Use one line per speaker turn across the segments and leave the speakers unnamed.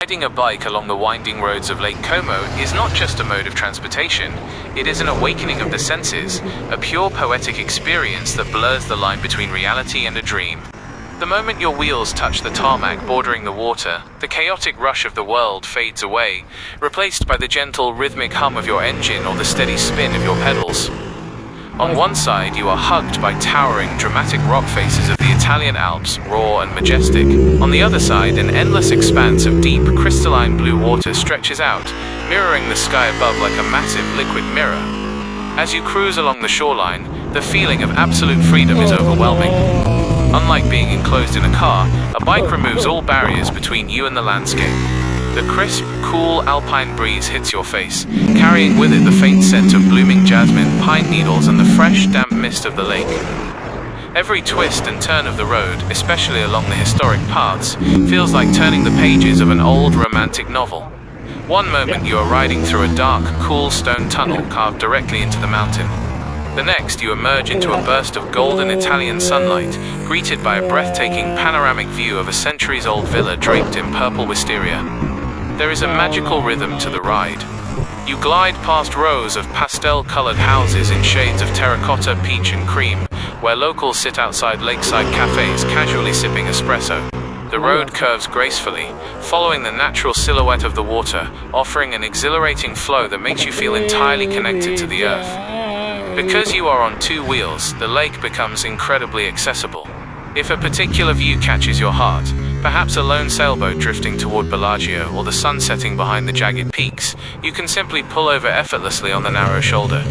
Riding a bike along the winding roads of Lake Como is not just a mode of transportation, it is an awakening of the senses, a pure poetic experience that blurs the line between reality and a dream. The moment your wheels touch the tarmac bordering the water, the chaotic rush of the world fades away, replaced by the gentle rhythmic hum of your engine or the steady spin of your pedals. On one side, you are hugged by towering, dramatic rock faces of the Italian Alps, raw and majestic. On the other side, an endless expanse of deep, crystalline blue water stretches out, mirroring the sky above like a massive liquid mirror. As you cruise along the shoreline, the feeling of absolute freedom is overwhelming. Unlike being enclosed in a car, a bike removes all barriers between you and the landscape. The crisp, cool alpine breeze hits your face, carrying with it the faint scent of blooming jasmine, pine needles, and the fresh, damp mist of the lake. Every twist and turn of the road, especially along the historic paths, feels like turning the pages of an old romantic novel. One moment you are riding through a dark, cool stone tunnel carved directly into the mountain. The next, you emerge into a burst of golden Italian sunlight, greeted by a breathtaking panoramic view of a centuries-old villa draped in purple wisteria. There is a magical rhythm to the ride. You glide past rows of pastel-colored houses in shades of terracotta, peach, and cream, where locals sit outside lakeside cafes casually sipping espresso. The road curves gracefully, following the natural silhouette of the water, offering an exhilarating flow that makes you feel entirely connected to the earth. Because you are on two wheels, the lake becomes incredibly accessible. If a particular view catches your heart, perhaps a lone sailboat drifting toward Bellagio or the sun setting behind the jagged peaks, you can simply pull over effortlessly on the narrow shoulder.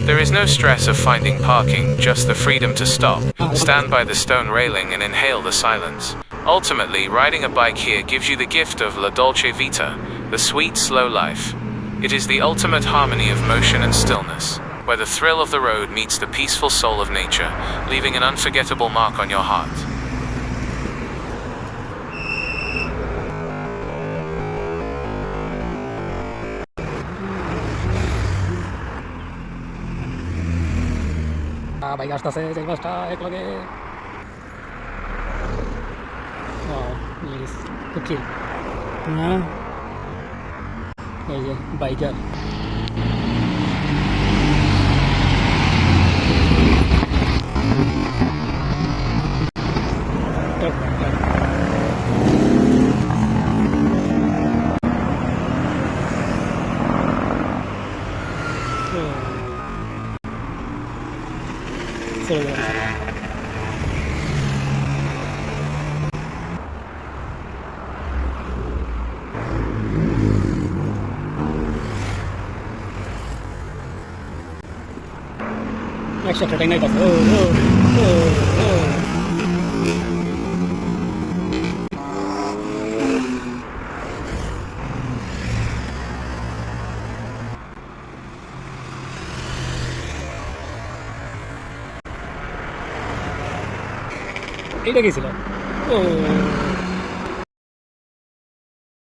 There is no stress of finding parking, just the freedom to stop, stand by the stone railing and inhale the silence. Ultimately, riding a bike here gives you the gift of La Dolce Vita, the sweet, slow life. It is the ultimate harmony of motion and stillness, where the thrill of the road meets the peaceful soul of nature, leaving an unforgettable mark on your heart.
Bike আসতেছে চার পাঁচটা একলগে খুব চিল হ্যাঁ এই যে biker চলে যাবে একসাথে টাইম নাই পাচ্ছে এইটা গেছিলাম ও